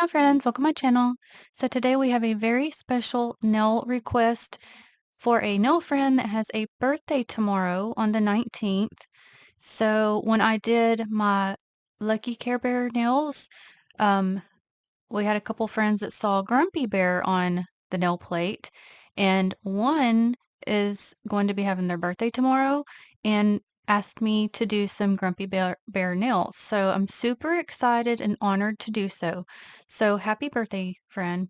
Hi friends, welcome to my channel. So today we have a very special nail request for a nail friend that has a birthday tomorrow on the 19th. So when I did my Lucky Care Bear nails, um, we had a couple friends that saw Grumpy Bear on the nail plate, and one is going to be having their birthday tomorrow and asked me to do some Bear nails. So I'm super excited and honored to do so. So happy birthday, friend.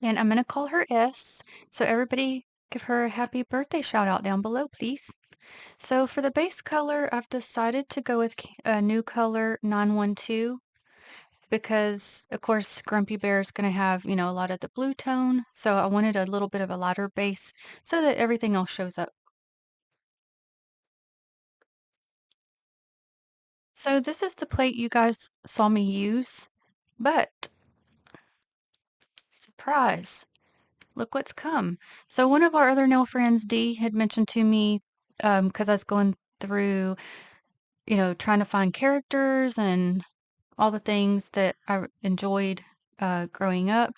And I'm going to call her S. So everybody give her a happy birthday shout out down below, please. So for the base color, I've decided to go with a new color 912 because of course Grumpy Bear is going to have, a lot of the blue tone. So I wanted a little bit of a lighter base so that everything else shows up. So this is the plate you guys saw me use, but surprise, look what's come. So one of our other nail friends, Dee, had mentioned to me, because I was going through, trying to find characters and all the things that I enjoyed growing up.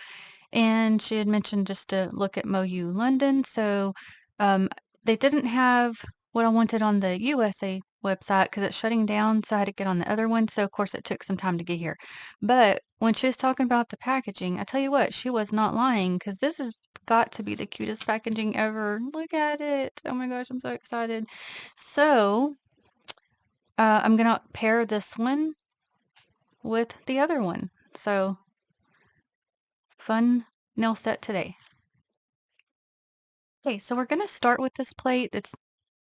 And she had mentioned just to look at MoU London. So um, they didn't have what I wanted on the USA website because it's shutting down. So I had to get on the other one. So of course it took some time to get here. But when she was talking about the packaging, I tell you what, she was not lying because this has got to be the cutest packaging ever. Look at it. Oh my gosh, I'm so excited. So I'm gonna pair this one with the other one. So fun nail set today. Okay, so we're gonna start with this plate. It's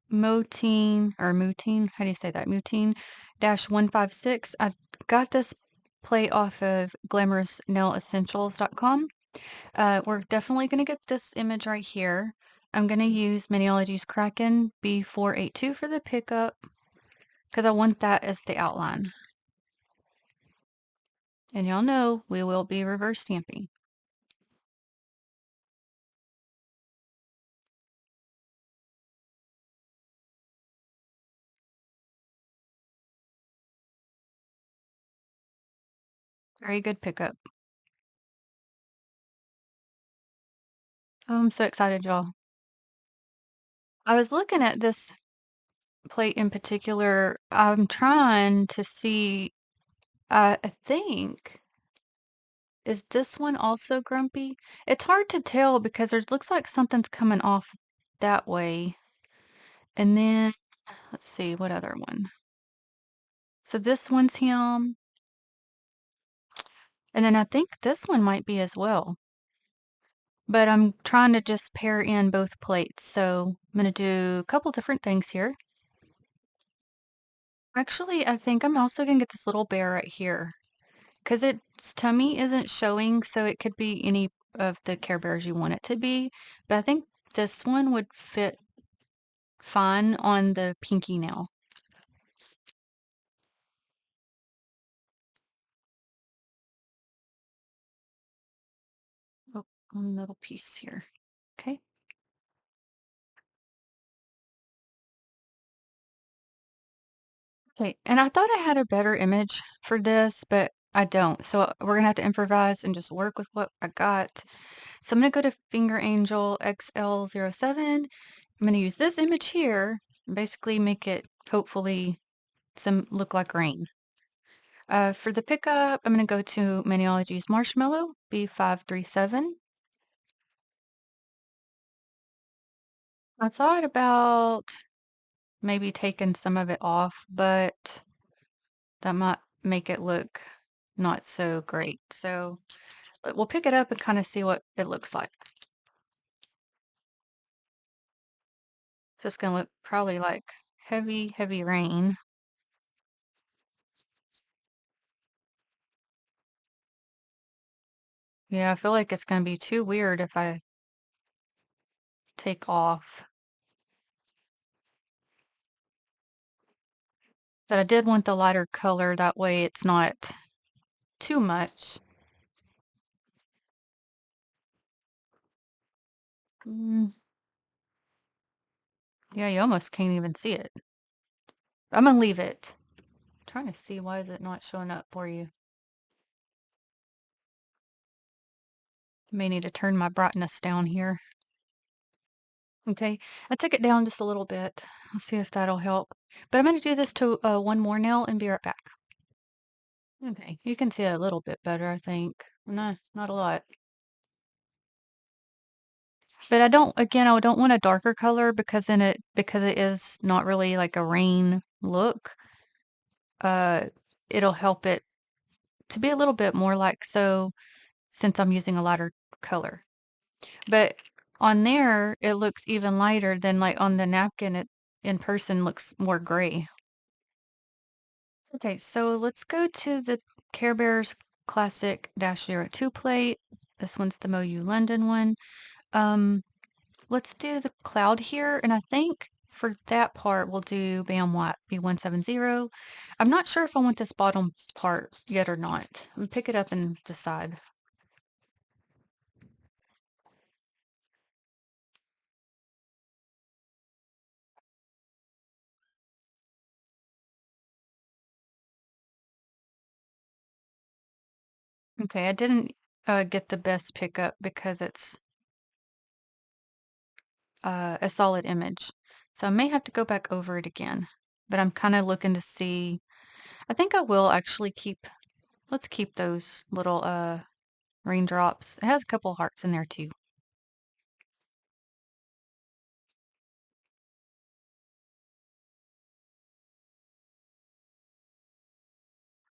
Mutine, how do you say that? Mutine dash 156. I got this plate off of glamorousnailessentials.com. We're definitely gonna get this image right here. I'm gonna use Maniology's Kraken B482 for the pickup because I want that as the outline. And y'all know we will be reverse stamping. Very good pickup. Oh, I'm so excited, y'all. I was looking at this plate in particular. I'm trying to see, I think, is this one also grumpy? It's hard to tell because there's looks like something's coming off that way. And then, let's see, what other one? So this one's him. And then I think this one might be as well. But I'm trying to just pair in both plates. So I'm going to do a couple different things here. Actually, I think I'm also going to get this little bear right here because its tummy isn't showing, so it could be any of the Care Bears you want it to be. But I think this one would fit fine on the pinky nail. Oh, one little piece here. Okay. Okay, and I thought I had a better image for this, but I don't. So we're gonna have to improvise and just work with what I got. So I'm gonna go to Finger Angel XL07. I'm gonna use this image here and basically make it hopefully some look like rain. For the pickup, I'm gonna go to Maniology's Marshmallow B537. I thought about maybe taking some of it off, but that might make it look not so great. So but we'll pick it up and kind of see what it looks like. It's just gonna look probably like heavy, heavy rain. Yeah, I feel like it's gonna be too weird if I take off. But I did want the lighter color, that way it's not too much. Mm, yeah, you almost can't even see it. I'm gonna leave it. Trying to see why is it not showing up for you. May need to turn my brightness down here. Okay, I took it down just a little bit. I'll see if that'll help. But I'm going to do this to one more nail and be right back. Okay, you can see a little bit better, I think. Not a lot. But again, I don't want a darker color because it is not really like a rain look. Uh, it'll help it to be a little bit more like so since I'm using a lighter color. But on there, it looks even lighter than like on the napkin. It in person looks more gray. Okay, so let's go to the Care Bears Classic -02 plate. This one's the MoU London one. Um, let's do the cloud here, and I think for that part we'll do Bam Watt B170. I'm not sure if I want this bottom part yet or not. I'm gonna pick it up and decide. Okay, I didn't get the best pickup because it's a solid image. So I may have to go back over it again. But I'm kind of looking to see. I think I will actually let's keep those little raindrops. It has a couple hearts in there too.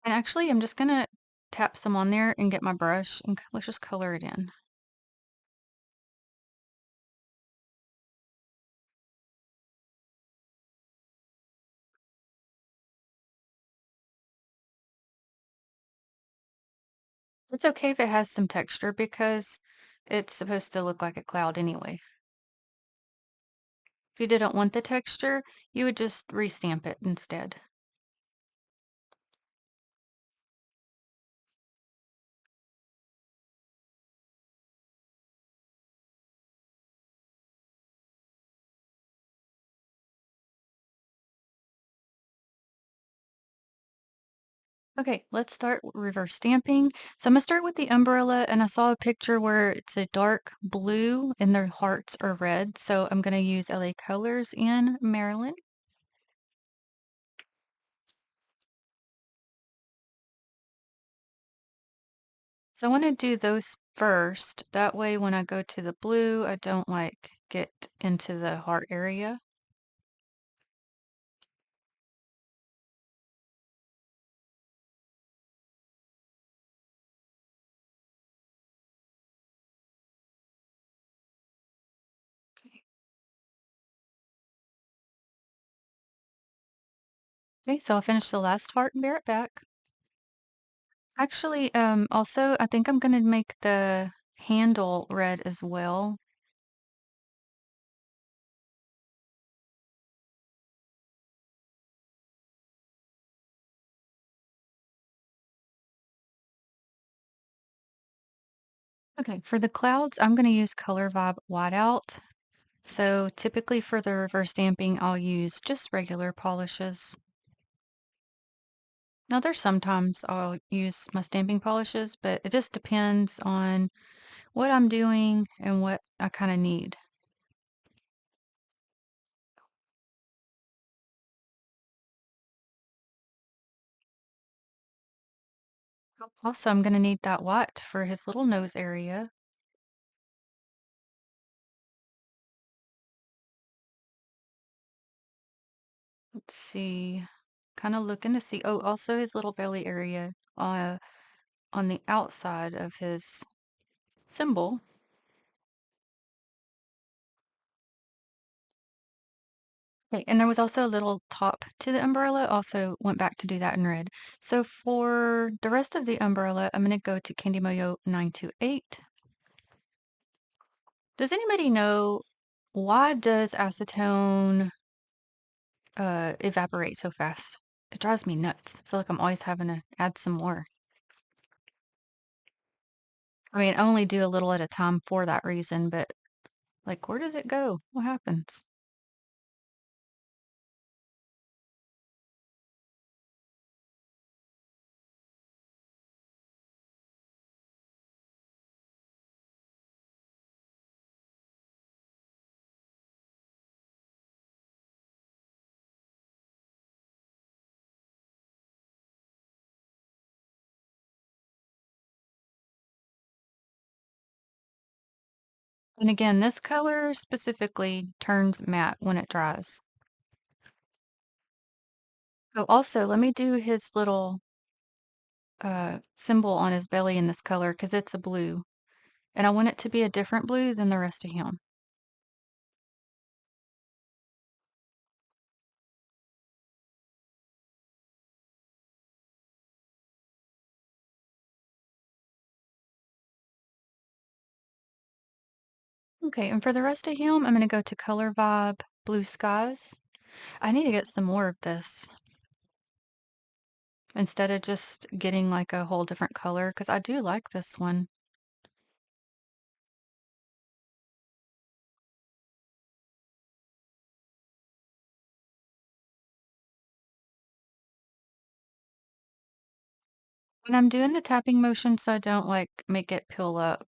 And actually, I'm just gonna tap some on there and get my brush and let's just color it in. It's okay if it has some texture because it's supposed to look like a cloud anyway. If you didn't want the texture, you would just restamp it instead. Okay, let's start reverse stamping. So I'm gonna start with the umbrella, and I saw a picture where it's a dark blue and their hearts are red. So I'm gonna use LA Colors in Maryland. So I want to do those first. That way, when I go to the blue, I don't like get into the heart area. Okay. Okay, so I'll finish the last heart and bear it back. Actually, also, I think I'm gonna make the handle red as well. Okay, for the clouds, I'm gonna use Color Vibe Whiteout. So typically for the reverse stamping, I'll use just regular polishes. Now there's sometimes I'll use my stamping polishes, but it just depends on what I'm doing and what I kind of need. Also, I'm going to need that white for his little nose area. Let's see. Kind of looking to see. Oh, also his little belly area on the outside of his symbol. Okay, and there was also a little top to the umbrella. Also went back to do that in red. So for the rest of the umbrella, I'm going to go to Candy Moyo 928. Does anybody know why does acetone evaporate so fast? It drives me nuts. I feel like I'm always having to add some more. I mean, I only do a little at a time for that reason, but like, where does it go? What happens? And again, this color specifically turns matte when it dries. Oh, also, let me do his little symbol on his belly in this color because it's a blue. And I want it to be a different blue than the rest of him. Okay, and for the rest of him, I'm going to go to Color Vibe Blue Skies. I need to get some more of this instead of just getting like a whole different color because I do like this one. And I'm doing the tapping motion so I don't like make it peel up.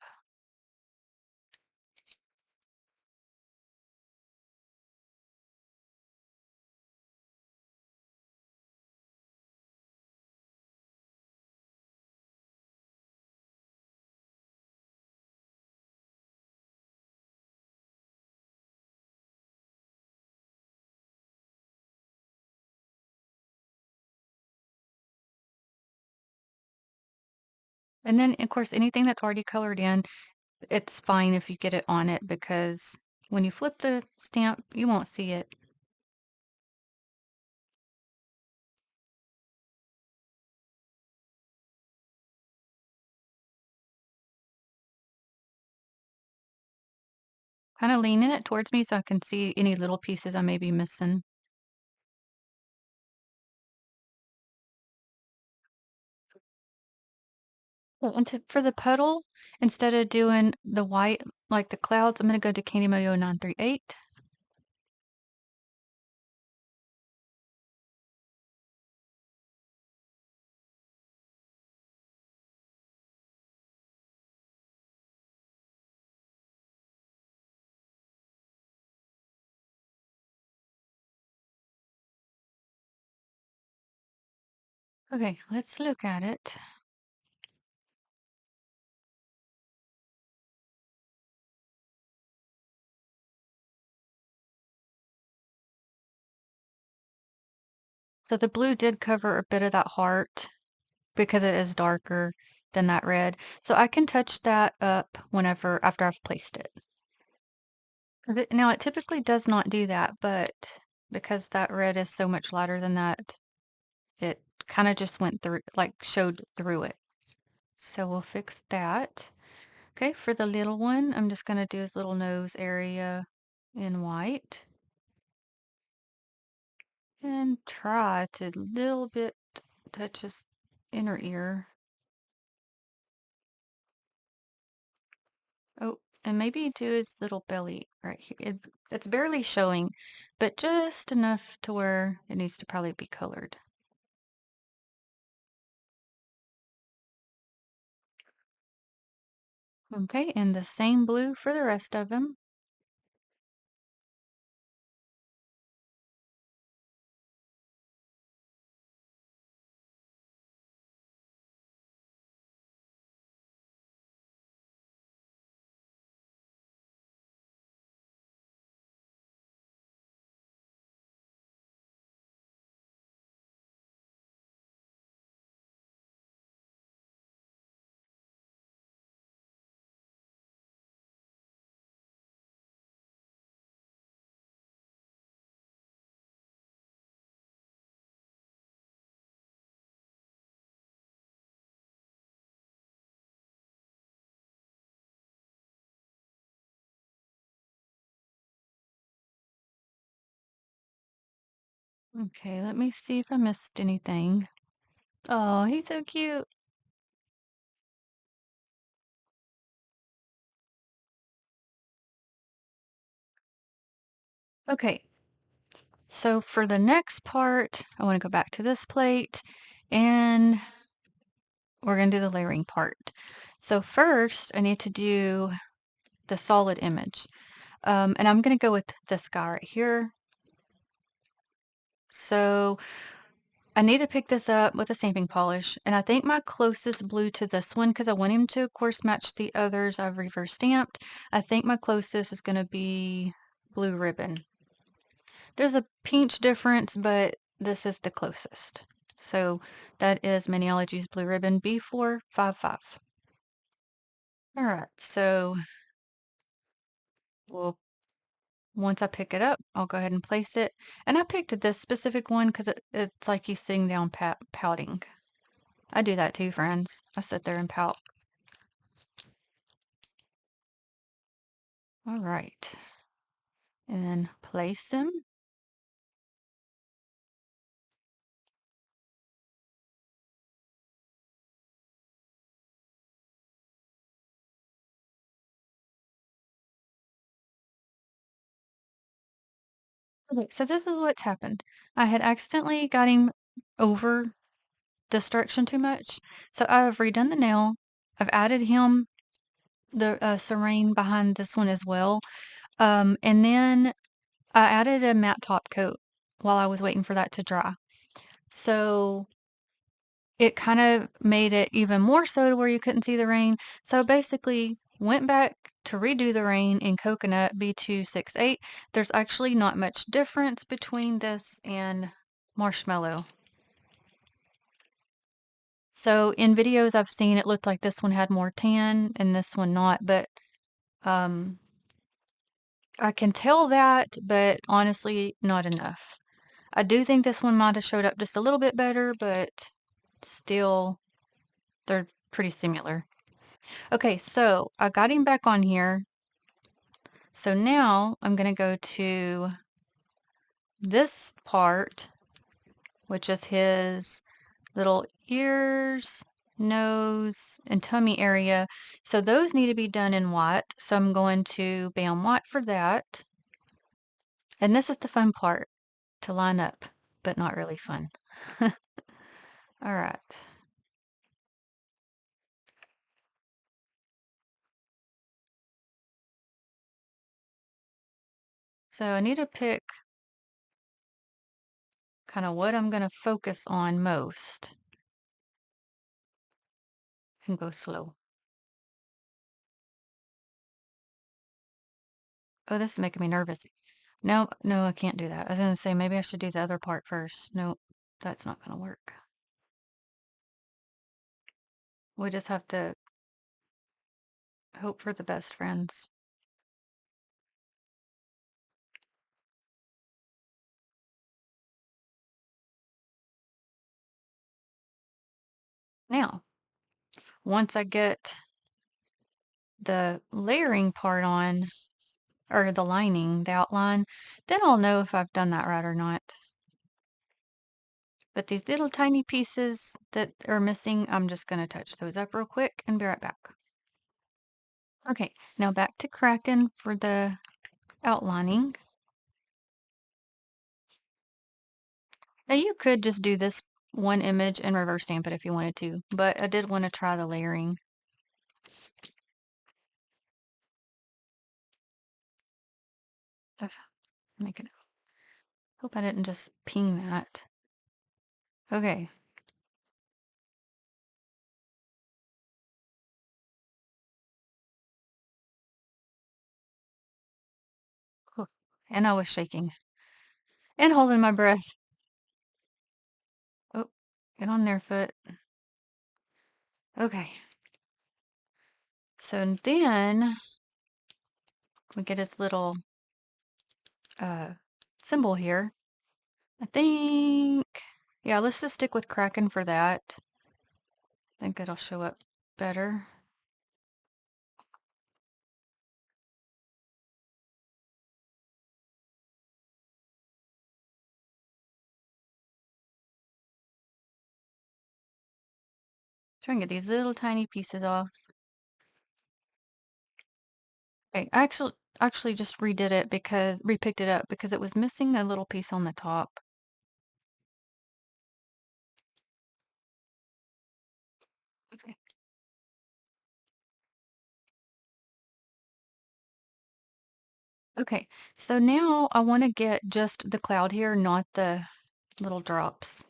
And then, of course, anything that's already colored in, it's fine if you get it on it because when you flip the stamp, you won't see it. Kind of leaning it towards me so I can see any little pieces I may be missing. Well, and for the puddle, instead of doing the white like the clouds, I'm going to go to Candy Mayo 938. Okay, let's look at it. So the blue did cover a bit of that heart because it is darker than that red. So I can touch that up whenever after I've placed it. 'Cause now it typically does not do that, but because that red is so much lighter than that, it kind of just went through, like showed through it. So we'll fix that. Okay, for the little one, I'm just gonna do his little nose area in white and try to little bit touch his inner ear. Oh, and maybe do his little belly right here. It's barely showing, but just enough to where it needs to probably be colored. Okay, and the same blue for the rest of them. Okay, let me see if I missed anything. Oh, he's so cute. Okay, so for the next part, I want to go back to this plate and we're going to do the layering part. So first, I need to do the solid image. And I'm going to go with this guy right here. So I need to pick this up with a stamping polish, and I think my closest blue to this one, because I want him to, of course, match the others I've reverse stamped, I think my closest is going to be blue ribbon. There's a pinch difference, but this is the closest. So that is Maniology's Blue Ribbon B455. All right, so we'll once I pick it up, I'll go ahead and place it. And I picked this specific one because it's like you sitting down pouting. I do that too, friends. I sit there and pout. All right. And then place them. Okay, so this is what's happened. I had accidentally got him over destruction too much. So I've redone the nail. I've added him the serene behind this one as well. And then I added a matte top coat while I was waiting for that to dry. So it kind of made it even more so to where you couldn't see the rain. So basically went back to redo the rain in Coconut B268. There's actually not much difference between this and Marshmallow. So in videos I've seen, it looked like this one had more tan and this one not, but um, I can tell that, but honestly, not enough. I do think this one might have showed up just a little bit better, but still, they're pretty similar. Okay, so I got him back on here. So now I'm going to go to this part, which is his little ears, nose, and tummy area. So those need to be done in white. So I'm going to Bam White for that. And this is the fun part, to line up, but not really fun. All right. So I need to pick kind of what I'm going to focus on most and go slow. Oh, this is making me nervous. No, no, I can't do that. I was going to say maybe I should do the other part first. Nope, that's not going to work. We just have to hope for the best, friends. Now, once I get the layering part on, or the lining, the outline, then I'll know if I've done that right or not. But these little tiny pieces that are missing, I'm just going to touch those up real quick and be right back. Okay, now back to Kraken for the outlining. Now you could just do this one image and reverse stamp it if you wanted to, but I did want to try the layering. Make it. Hope I didn't just ping that. Okay. Whew. And I was shaking and holding my breath. Oh, get on there, foot. Okay. So then we get his little uh, symbol here. I think, yeah, let's just stick with Kraken for that. I think that'll show up better. Try and get these little tiny pieces off. Okay, I actually just redid it because repicked it up because it was missing a little piece on the top. Okay. Okay, so now I want to get just the cloud here, not the little drops.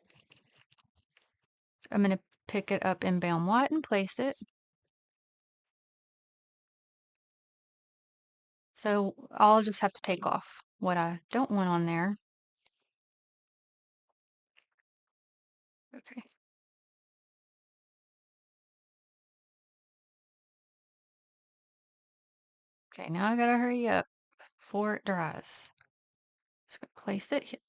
I'm gonna pick it up in Bound White and place it. So I'll just have to take off what I don't want on there. Okay. Okay, now I gotta hurry up before it dries. Just gonna place it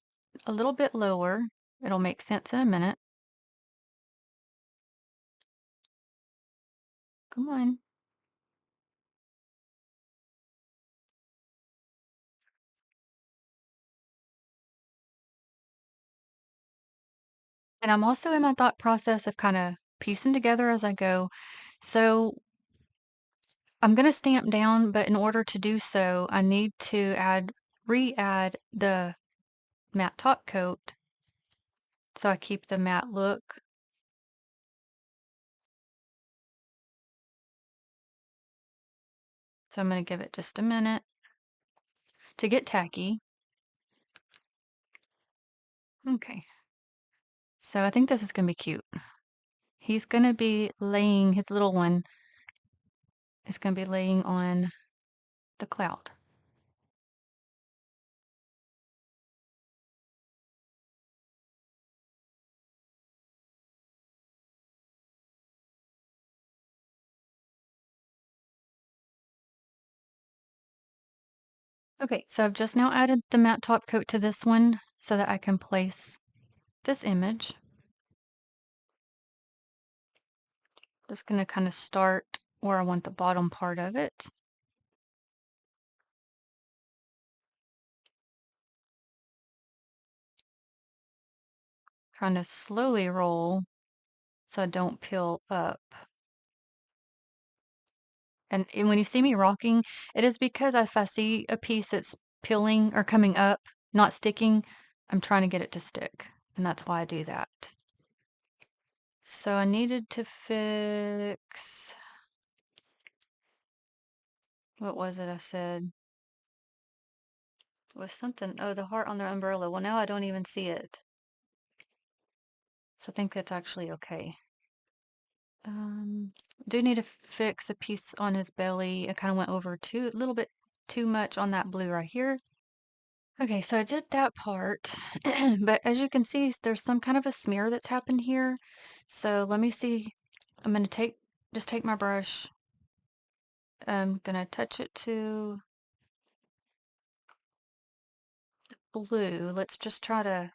a little bit lower. It'll make sense in a minute. Come on. And I'm also in my thought process of kind of piecing together as I go. So I'm gonna stamp down, but in order to do so, I need to re-add the matte top coat so I keep the matte look. So I'm gonna give it just a minute to get tacky. Okay. So I think this is gonna be cute. He's gonna be laying, his little one is gonna be laying on the cloud. Okay, so I've just now added the matte top coat to this one so that I can place this image. Just gonna kind of start where I want the bottom part of it. Kind of slowly roll so I don't peel up. And when you see me rocking, it is because if I see a piece that's peeling or coming up, not sticking, I'm trying to get it to stick. And that's why I do that. So I needed to fix, what was it I said? It was something, oh, the heart on the umbrella. Well, now I don't even see it. So I think that's actually okay. Do need to fix a piece on his belly. I kind of went over a little bit too much on that blue right here. Okay, so I did that part, but as you can see, there's some kind of a smear that's happened here. So let me see. I'm gonna just take my brush. I'm gonna touch it to blue. Let's just try to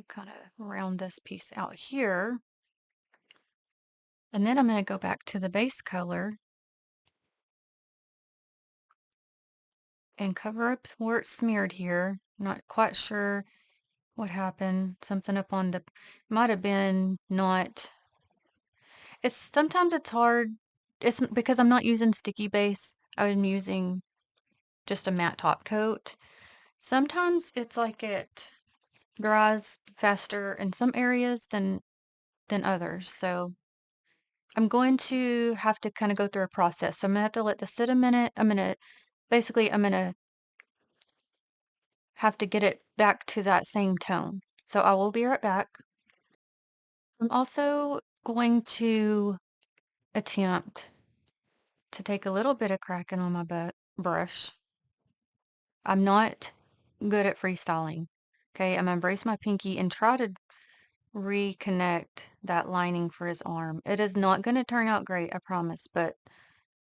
kind of round this piece out here. And then I'm gonna go back to the base color and cover up where it's smeared here. Not quite sure what happened. Something up on the, might have been not, sometimes it's hard. Because I'm not using sticky base. I'm using just a matte top coat. Sometimes it's like it dries faster in some areas than others. So I'm going to have to kind of go through a process. So I'm gonna have to let this sit a minute. I'm gonna have to get it back to that same tone. So I will be right back. I'm also going to attempt to take a little bit of Kraken on my brush. I'm not good at freestyling. Okay, I'm gonna brace my pinky and try to reconnect that lining for his arm. It is not gonna turn out great, I promise, but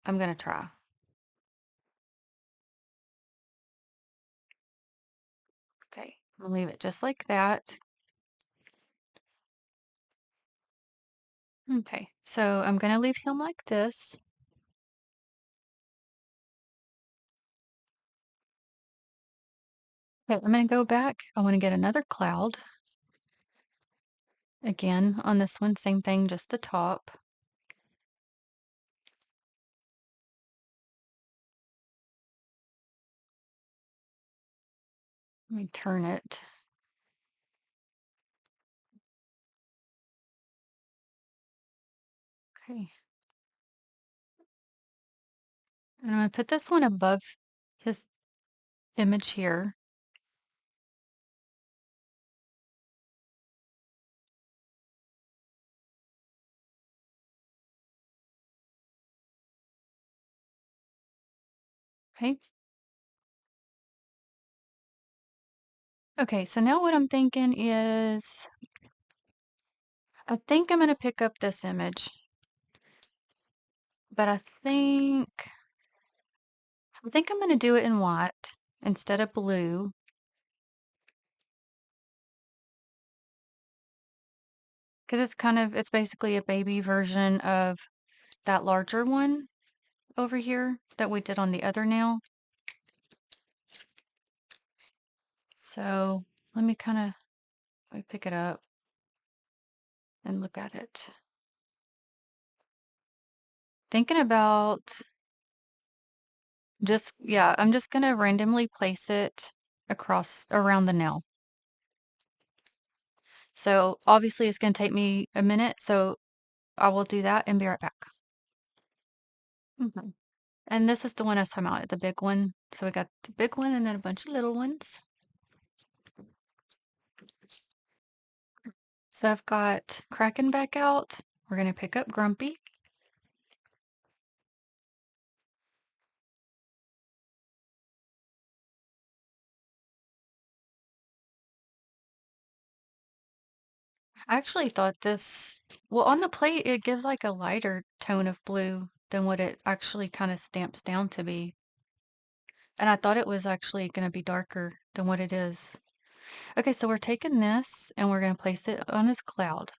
I'm gonna try. Okay, I'm gonna leave it just like that. Okay, so I'm gonna leave him like this. Okay, I'm gonna go back. I want to get another cloud. Again, on this one, same thing, just the top. Let me turn it. Okay. And I'm gonna put this one above his image here. Okay. Okay, so now what I'm thinking is I think I'm gonna pick up this image, but I think I'm gonna do it in white instead of blue. Because it's basically a baby version of that larger one over here that we did on the other nail. So let me pick it up and look at it. Thinking about yeah, I'm just gonna randomly place it across around the nail. So obviously it's gonna take me a minute, so I will do that and be right back. Mhm. And this is the one I was talking about, the big one. So we got the big one and then a bunch of little ones. So I've got Kraken back out. We're gonna pick up Grumpy. I actually thought well, on the plate, it gives like a lighter tone of blue than what it actually kind of stamps down to be. And I thought it was actually going to be darker than what it is. Okay, so we're taking this and we're going to place it on his cloud.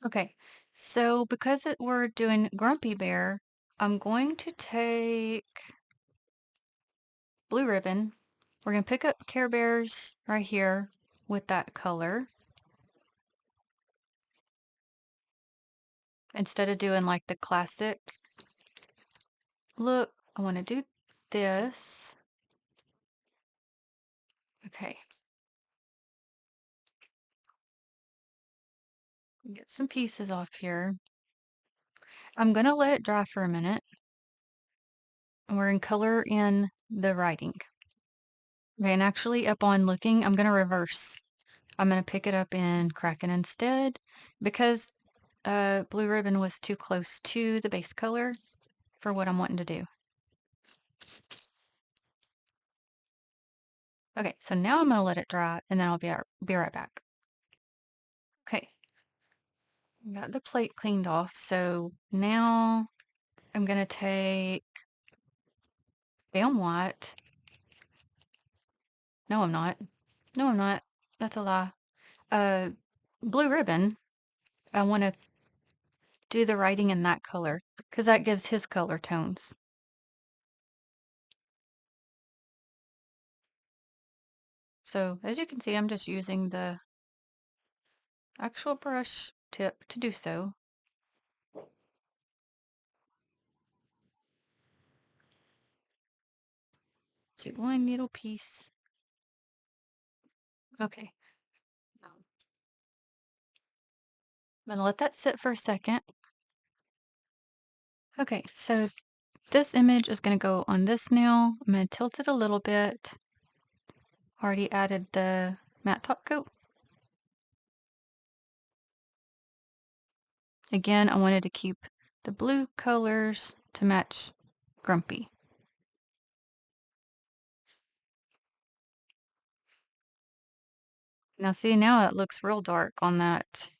Okay, so because we're doing Grumpy Bear, I'm going to take blue ribbon. We're going to pick up Care Bears right here with that color. Instead of doing like the classic look, I want to do this. Okay, get some pieces off here. I'm going to let it dry for a minute. And we're going to color in the writing. Okay, and actually upon looking, I'm going to reverse. I'm going to pick it up in Kraken instead because blue ribbon was too close to the base color for what I'm wanting to do. Okay, so now I'm going to let it dry and then I'll be right back. Okay, got the plate cleaned off. So now I'm going to take Bam White. No, I'm not. No, I'm not. That's a lie. Uh, blue ribbon. I want to do the writing in that color because that gives his color tones. So as you can see, I'm just using the actual brush tip to do so. Do one needle piece. Okay. I'm gonna let that sit for a second. Okay, so this image is gonna go on this nail. I'm gonna tilt it a little bit. Already added the matte top coat. Again, I wanted to keep the blue colors to match Grumpy. Now see, now it looks real dark on that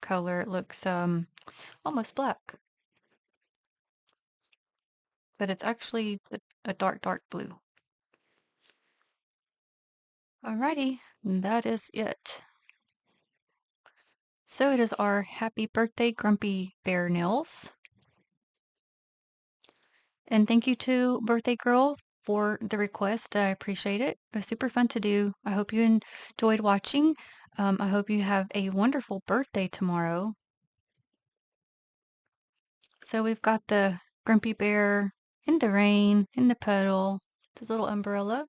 color. It looks almost black, but it's actually a dark, dark blue. Alrighty, that is it. So it is our happy birthday Grumpy Bear nails. And thank you to Birthday Girl for the request. I appreciate it. It was super fun to do. I hope you enjoyed watching. I hope you have a wonderful birthday tomorrow. So we've got the Grumpy Bear in the rain, in the puddle, this little umbrella.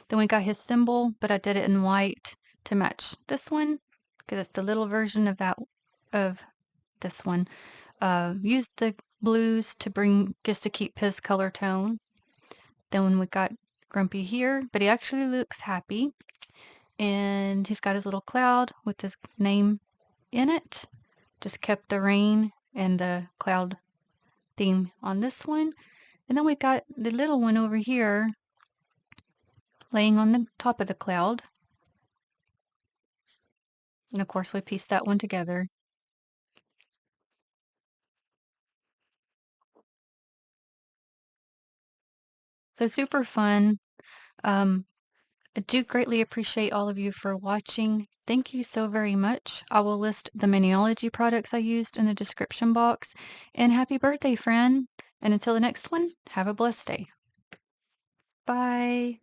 Then we got his symbol, but I did it in white to match this one because it's the little version of of this one. Used the blues to bring just to keep his color tone. Then when we got grumpy here, but he actually looks happy. And he's got his little cloud with his name in it. Just kept the rain and the cloud theme on this one. And then we got the little one over here laying on the top of the cloud. And of course, we pieced that one together. So super fun. Um, I do greatly appreciate all of you for watching. Thank you so very much. I will list the Maniology products I used in the description box. And happy birthday, friend. And until the next one, have a blessed day. Bye.